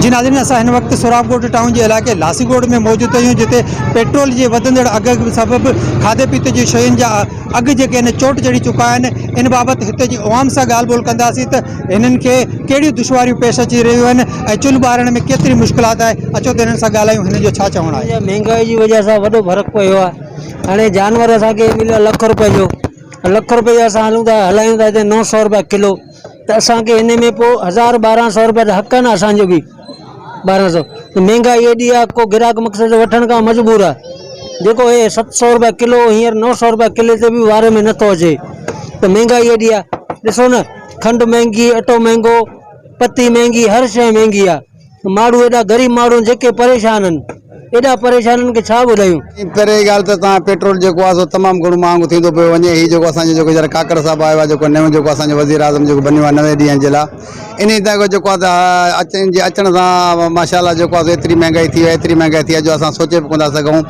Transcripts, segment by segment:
जी नाज़रीन, असां हिन वक़्तु सोराबकोट टाउन के इलाके लासीकोट में मौजूद आहियूं, जिते पेट्रोल के वधंदड़ अघ सबब खाधे पीते जी शयुनि जा अघ जेके आहिनि चोट चढ़ी चुका आहिनि। इन बाबति हिते जी अवाम सां ॻाल्हि ॿोल कंदासीं त हिननि खे कहिड़ियूं दुश्वारियूं पेश अची रहियूं आहिनि ऐं चुल्हि ॿारण में केतिरी मुश्किलात आहे। अचो त हिननि सां ॻाल्हायूं, हिन जो छा चवणु आहे। महंगाई की वजह से वॾो फ़र्क़ु पियो आहे। हाणे जानवर असांखे मिलियो ₹1 लख जो, ₹1 लख असां हलायूं था हिते 900 रुपया किलो, त असांखे हिन में पोइ 1000-1200 रुपया त हक़ आहे न असांजो बि 1200। महंगाई एडी आहे, को ग्राहक मक़सद वठण खां मजबूर आहे। जेको हे 700 रुपया किलो, हींअर 900 रुपया किले ते भी वारे में नथो अचे। त महंगाई एडी आहे। ॾिसो न, खंड महंगी, अटो महंगो, पत्ती महंगी, हर शइ महंगी आहे। माण्हू एॾा गरीब माण्हू जेके परेशान आहिनि, एॾा परेशान आहिनि कि छा ॿुधायूं। पहिरीं ॻाल्हि त तव्हां पेट्रोल जेको आहे सो तमामु घणो महांगो थींदो पियो वञे। हीउ जेको असांजो जेको हींअर काकड़ साहिबु आयो आहे, जेको नओं जेको असांजो वज़ीर आज़म जेको बनियो आहे 90 ॾींहंनि जे लाइ, इन तक जेको आहे त अचण सां माशाल्लाह जेको आहे एतिरी महांगाई थी आहे, एतिरी महांगाई थी आहे जो असां सोचे बि कोन था सघूं।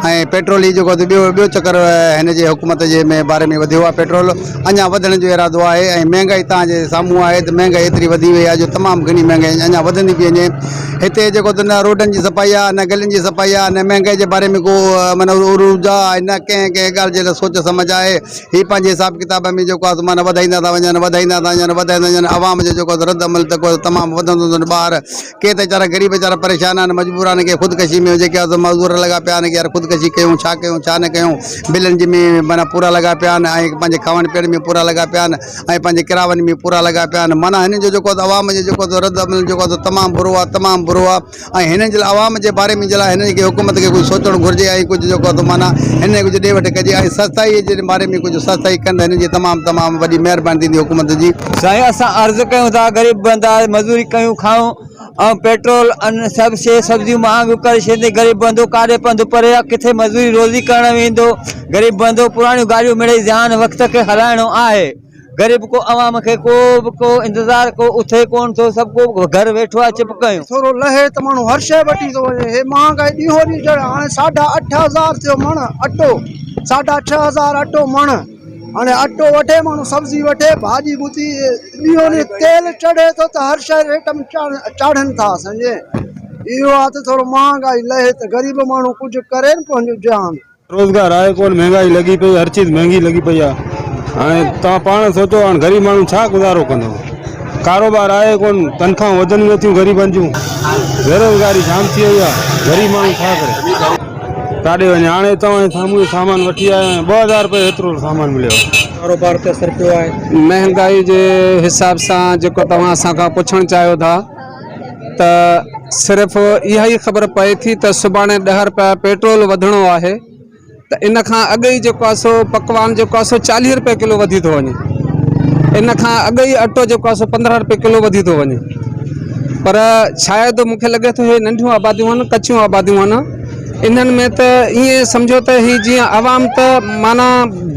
ऐं पेट्रोल ही जेको आहे ॿियो चकर हिन जे हुकूमत जे बारे में वधियो आहे। पेट्रोल अञा वधण जो इरादो आहे ऐं महांगाई तव्हांजे साम्हूं आहे त महांगाई एतिरी वधी वई आहे जो तमामु घणी महांगाई अञा वधंदी पई वञे। हिते जेको त न रोडनि जी सफ़ाई आहे, न गलियुनि जी सफ़ाई आहे, न महांगाई जे बारे में को माना उर्जा आहे, न कंहिं ॻाल्हि जे लाइ सोच समझ आहे। हीअ पंहिंजे हिसाब किताब में जेको आहे माना वधाईंदा था वञनि, वधाईंदा था वञनि, वधाईंदा वञनि। आवाम जो जेको रद्द अमल त तमामु वधंदो वञनि। ॿार के त वीचारा ग़रीब वीचारा परेशान आहिनि, मजबूर आहिनि, के ख़ुदकशी में जेके आहे मज़दूर लॻा पिया आहिनि कि यार ख़ुदकशी कयूं, छा कयूं छा न कयूं। बिलनि जी में माना पूरा लॻा पिया आहिनि ऐं पंहिंजे खाइण पीअण में पूरा लॻा पिया आहिनि ऐं पंहिंजे किरावनि में पूरा लॻा पिया आहिनि। माना हिन जो जेको आहे आवाम जो जेको रद्द अमल जेको आहे तमामु बुरो आहे, तमामु बुरो आहे। ऐं हिन जे लाइ आवाम जे बारे में जे लाइ हिन खे हुकूमत खे कुझु सोचणु घुरिजे ऐं कुझु जेको आहे माना हिन कुझु ॾे वठि कजे ऐं सस्ताई जे बारे में कुझु सस्ताई कंदा। हिन जी तमामु वॾी महिरबानी थींदी हुकूमत जी। साईं, असां अर्ज़ु कयूं था, ग़रीब बंदा मज़दूरी कयूं, खाऊं ऐं पेट्रोल अन सभु शइ सब्जियूं महांगियूं करे छॾे। ग़रीब बंदो काॾे पंधु परे आहे, किथे मज़दूरी रोज़ी करणु वेंदो। ग़रीब बंदो पुराणियूं गाॾियूं मिड़ेई ध्यानु वक़्त खे हलाइणो आहे। ग़रीब को अवाम खे को इंतज़ार को उथे कोन थो, सभु को घर वेठो आहे चिप कयूं। थोरो लहे त माण्हू हर शइ वठी थो वञे। हे महांगाई ॾींहों ॾींहुं चढ़े, हाणे 8,500 थियो मण अटो, 6,500 अटो मण। हाणे अटो वठे माण्हू, सब्जी वठे, भाॼी भुती, ॾींहों ॾींहुं तेल चढ़े थो त हर शइ रेट में चाढ़नि था। सम्झे, इहो आहे त थोरो महांगाई लहे त ग़रीब माण्हू कुझु करे न पंहिंजो ध्यानु। रोज़गार आहे कोन, महंगाई लगी पई, हर चीज़ महंगी लगी पई आहे। हाणे तव्हां पाण सोचो, हाणे ग़रीब माण्हू छा गुज़ारो कंदो। कारोबार आहे कोन, तनख़्वाहूं वधनि नथियूं ग़रीबनि जूं, बेरोज़गारी जाम थी वई आहे। ग़रीब माण्हू छा करे, काॾे वञे। हाणे तव्हां साम्हूं सामान वठी आया आहियां, 2000 रुपये एतिरो सामान मिलियो। कारोबार ते असर पियो आहे। महंगाई जे हिसाब सां जेको तव्हां असांखां पुछणु चाहियो था, त सिर्फ़ु इहा ई ख़बर पए थी त सुभाणे 10 रुपया पेट्रोल वधणो आहे, त इन खां अॻु ई जेको आहे सो पकवान जेको आहे सो 40 रुपये किलो वधी थो वञे। इन खां अॻु ई अटो जेको आहे सो 15 रुपये किलो वधी थो वञे। पर शायदि मूंखे लॻे थो हे नंढियूं आबादियूं आहिनि, कचियूं आबादियूं आहिनि। इन्हनि में त ईअं सम्झो त ही जीअं आवाम त माना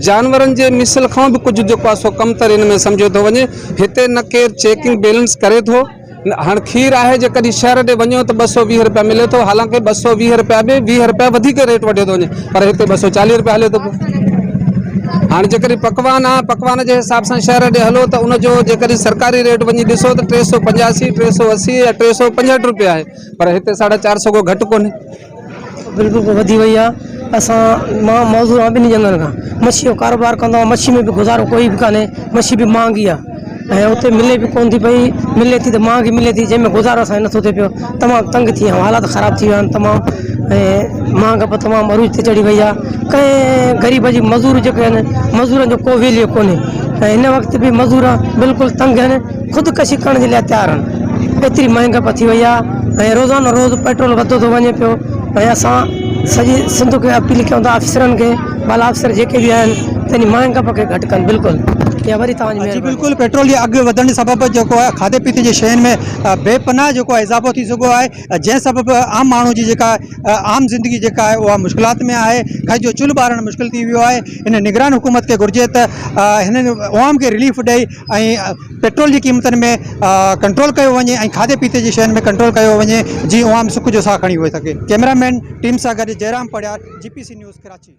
जानवरनि जे मिसल खां बि कुझु जेको आहे सो कमतर इन में सम्झो थो वञे। हिते न केरु चेकिंग बैलेंस करे थो। हाणे खीर आहे, जे कॾहिं शहर ॾे वञो त 220 रुपया मिले थो, हालांकि 220 रुपया में 20 रुपया वधीक रेट वठे थो वञे, पर हिते 240 रुपया हले थो पियो। हाणे जेकॾहिं पकवान आहे, पकवान जे हिसाब सां शहर ॾे हलो त उनजो जेकॾहिं सरकारी रेट वञी ॾिसो त 385, 380 या 365 रुपया आहे, पर हिते 450 को घटि कोन्हे। बिल्कुलु वधी वई आहे। असां मां मौज़ूर आहियां ॿिनि जंगलनि खां, मच्छी जो कारोबार कंदो आहियां। मच्छी में बि गुज़ारो कोई बि कान्हे, मच्छी बि महांगी आहे ऐं उते मिले बि कोन थी पई, मिले थी त महांगी मिले थी, जंहिंमें गुज़ारो असांखे नथो थिए पियो। तमामु तंग थी विया आहियूं, हालात ख़राबु थी विया आहिनि तमामु, ऐं महांगा बि तमामु अरूज ते चढ़ी वई आहे। कंहिं ग़रीब जी मज़दूर जेके आहिनि, मज़दूरनि जो को वैल्यू कोन्हे ऐं हिन वक़्तु बि मज़दूर बिल्कुलु तंग आहिनि, ख़ुदकशी करण जे लाइ तयारु आहिनि। एतिरी महांगा थी वई आहे ऐं रोज़ानो रोज़ पेट्रोल वधंदो थो वञे पियो। ऐं असां सॼी सिंध खे अपील कयूं था, अफ़सरनि खे, बाला अफ़सर जेके बि आहिनि, त इन महांगा खे घटि कनि। बिल्कुलु या वरी तव्हांजी जी बिल्कुलु, पेट्रोल जे अघु वधण सबबि जेको आहे खाधे पीते जी शयुनि में बेपनाह जेको आहे इज़ाफ़ो थी सघो आहे, जंहिं सबबि आम माण्हू जी जेका आम ज़िंदगी जेका आहे उहा मुश्किलात में आहे। खैर जो चुल्हि ॿारणु मुश्किल थी वियो आहे। इन निगरान हुकूमत खे घुरिजे त हिननि अवाम खे रिलीफ ॾेई ऐं पेट्रोल जी क़ीमतनि में कंट्रोल कयो वञे ऐं खाधे पीते जी शयुनि में कंट्रोल कयो वञे, जीअं अवाम सुख जो साह खणी वही सघे। कैमरामैन टीम सां गॾु जयराम पड़ियार, GPC न्यूज़ कराची।